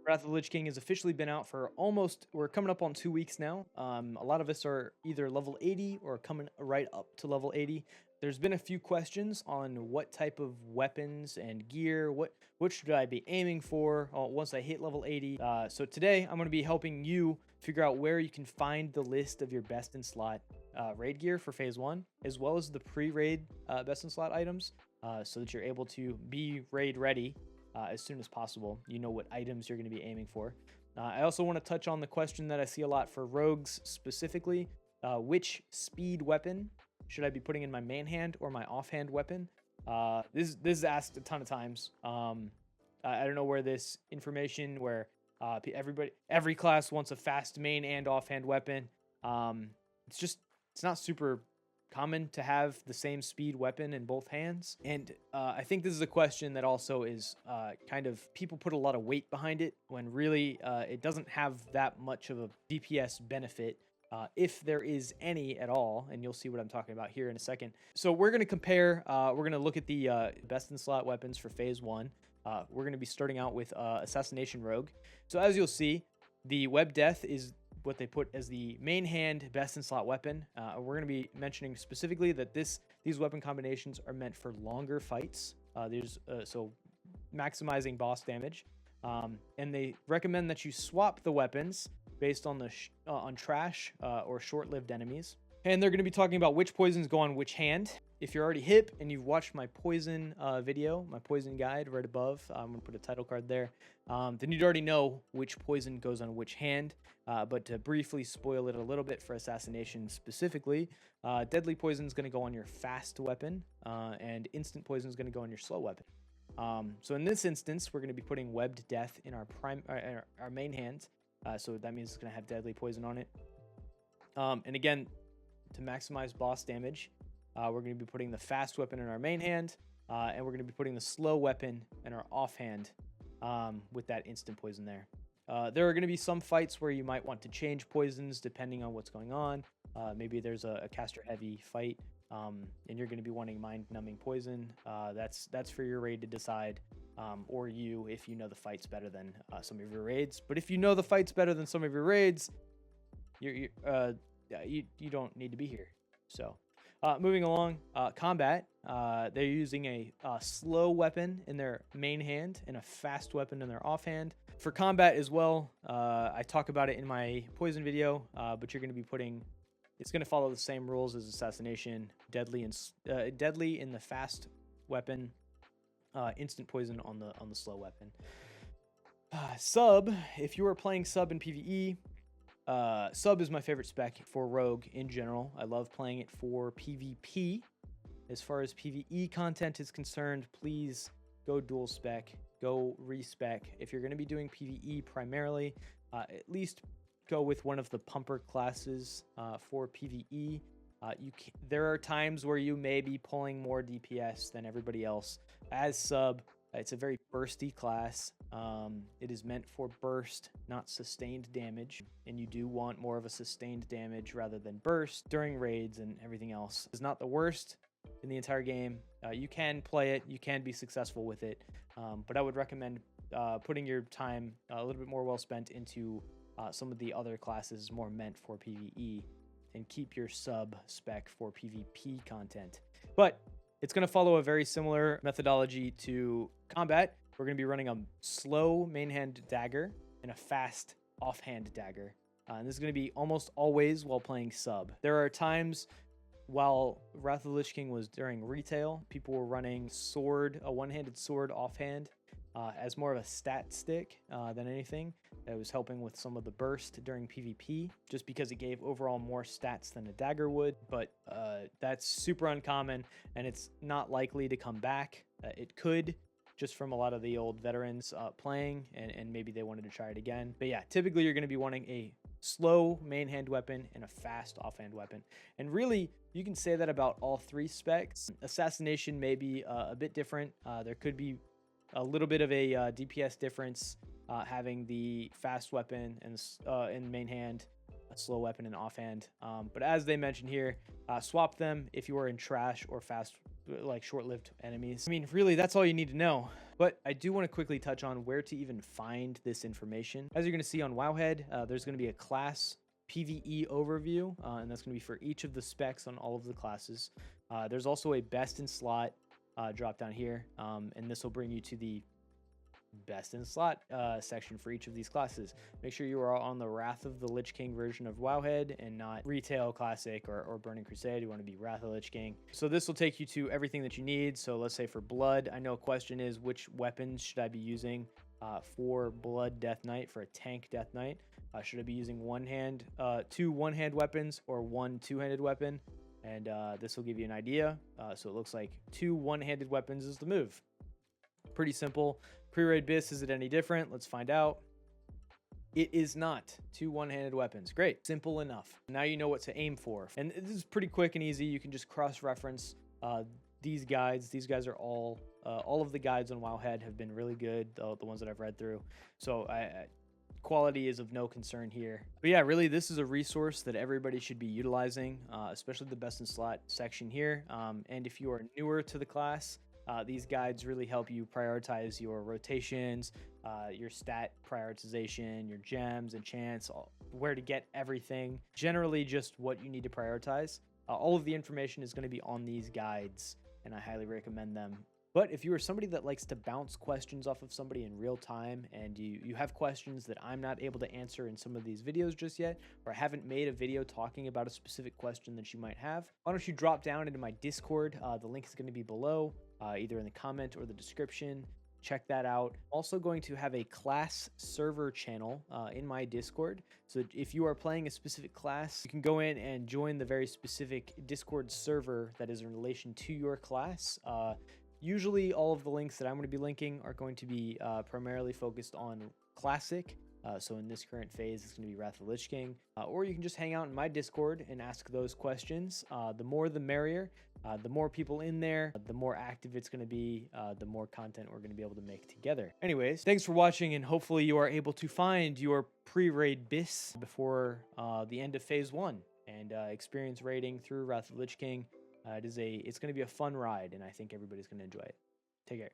Wrath of the Lich King has officially been out for we're coming up on 2 weeks now. A lot of us are either level 80 or coming right up to level 80. There's been a few questions on what type of weapons and gear, what should I be aiming for once I hit level 80. So today I'm going to be helping you figure out where you can find the list of your best in slot raid gear for phase 1, as well as the pre-raid best in slot items, so that you're able to be raid ready as soon as possible. You know what items you're going to be aiming for. I also want to touch on the question that I see a lot for rogues specifically. Which speed weapon should I be putting in my main hand or my offhand weapon? This is asked a ton of times. I don't know where this information, where every class wants a fast main and offhand weapon. It's not super common to have the same speed weapon in both hands, and I think this is a question that also is kind of, people put a lot of weight behind it when really it doesn't have that much of a DPS benefit, if there is any at all, and you'll see what I'm talking about here in a second. So we're going to compare, we're going to look at the best in slot weapons for phase 1. We're going to be starting out with Assassination Rogue. So as you'll see, the Web Death is what they put as the main hand best in slot weapon. We're going to be mentioning specifically that these weapon combinations are meant for longer fights. So maximizing boss damage, and they recommend that you swap the weapons based on on trash or short-lived enemies. And they're going to be talking about which poisons go on which hand. If you're already hip and you've watched my poison video, my poison guide right above, I'm going to put a title card there, then you'd already know which poison goes on which hand. But to briefly spoil it a little bit for Assassination specifically, deadly poison is going to go on your fast weapon, and instant poison is going to go on your slow weapon. So in this instance, we're going to be putting Webbed Death in our main hand. So that means it's going to have deadly poison on it. And again, to maximize boss damage, we're going to be putting the fast weapon in our main hand, and we're going to be putting the slow weapon in our offhand, with that instant poison there. There are going to be some fights where you might want to change poisons depending on what's going on. Maybe there's a caster heavy fight, and you're going to be wanting mind numbing poison. That's for your raid to decide, or you, if you know the fights better than some of your raids. But if you know the fights better than some of your raids, you don't need to be here. So moving along, combat, they're using a slow weapon in their main hand and a fast weapon in their offhand. For combat as well, I talk about it in my poison video, but you're going to be putting, it's going to follow the same rules as Assassination. Deadly in the fast weapon, instant poison on the slow weapon. Sub, if you are playing sub in PvE, sub is my favorite spec for Rogue in general. I love playing it for PvP. As far as PvE content is concerned, please go dual spec, go respec. If you're going to be doing PvE primarily, at least go with one of the pumper classes for PvE. There are times where you may be pulling more DPS than everybody else. As sub, it's a very bursty class. It is meant for burst, not sustained damage, and you do want more of a sustained damage rather than burst during raids, and everything else is not the worst in the entire game. You can play it, you can be successful with it, but I would recommend putting your time a little bit more well spent into some of the other classes more meant for PvE, and keep your sub spec for PvP content. But it's going to follow a very similar methodology to combat. We're going to be running a slow main hand dagger and a fast offhand dagger. And this is going to be almost always while playing sub. There are times while Wrath of the Lich King was during retail, people were running sword, a one-handed sword offhand, as more of a stat stick than anything. It was helping with some of the burst during PvP, just because it gave overall more stats than a dagger would. But that's super uncommon, and it's not likely to come back. It could, just from a lot of the old veterans playing, and maybe they wanted to try it again. But yeah, typically you're going to be wanting a slow main hand weapon and a fast offhand weapon. And really, you can say that about all three specs. Assassination may be a bit different. There could be a little bit of a DPS difference, having the fast weapon and in main hand, a slow weapon and offhand. But as they mentioned here, swap them if you are in trash or fast like short-lived enemies. I mean, really, that's all you need to know. But I do want to quickly touch on where to even find this information. As you're going to see on Wowhead, there's going to be a class PvE overview, and that's going to be for each of the specs on all of the classes. There's also a best in slot drop down here, and this will bring you to the best in slot section for each of these classes. Make sure you are on the Wrath of the Lich King version of Wowhead and not Retail Classic or Burning Crusade. You want to be Wrath of the Lich King. So this will take you to everything that you need. So let's say for Blood, I know a question is which weapons should I be using for Blood Death Knight, for a tank Death Knight? Should I be using two one-hand weapons or one two-handed weapon? And this will give you an idea. So it looks like two one-handed weapons is the move. Pretty simple. Pre-raid bis, is it any different? Let's find out. It is not. Two one-handed weapons. Great. Simple enough. Now you know what to aim for. And this is pretty quick and easy. You can just cross-reference these guides. These guys are all of the guides on Wowhead have been really good, the ones that I've read through. So quality is of no concern here. But yeah, really, this is a resource that everybody should be utilizing, especially the best in slot section here. And if you are newer to the class, these guides really help you prioritize your rotations, your stat prioritization, your gems, enchants, where to get everything. Generally, just what you need to prioritize. All of the information is going to be on these guides, and I highly recommend them. But if you are somebody that likes to bounce questions off of somebody in real time, and you have questions that I'm not able to answer in some of these videos just yet, or I haven't made a video talking about a specific question that you might have, why don't you drop down into my Discord? The link is going to be below, either in the comment or the description. Check that out. Also going to have a class server channel in my Discord. So if you are playing a specific class, you can go in and join the very specific Discord server that is in relation to your class. Usually all of the links that I'm going to be linking are going to be primarily focused on Classic. So in this current phase, it's going to be Wrath of the Lich King. Or you can just hang out in my Discord and ask those questions. The more the merrier. The more people in there, the more active it's going to be, the more content we're going to be able to make together. Anyways, thanks for watching, and hopefully you are able to find your pre-raid bis before the end of phase 1 and experience raiding through Wrath of the Lich King. It's going to be a fun ride, and I think everybody's going to enjoy it. Take care.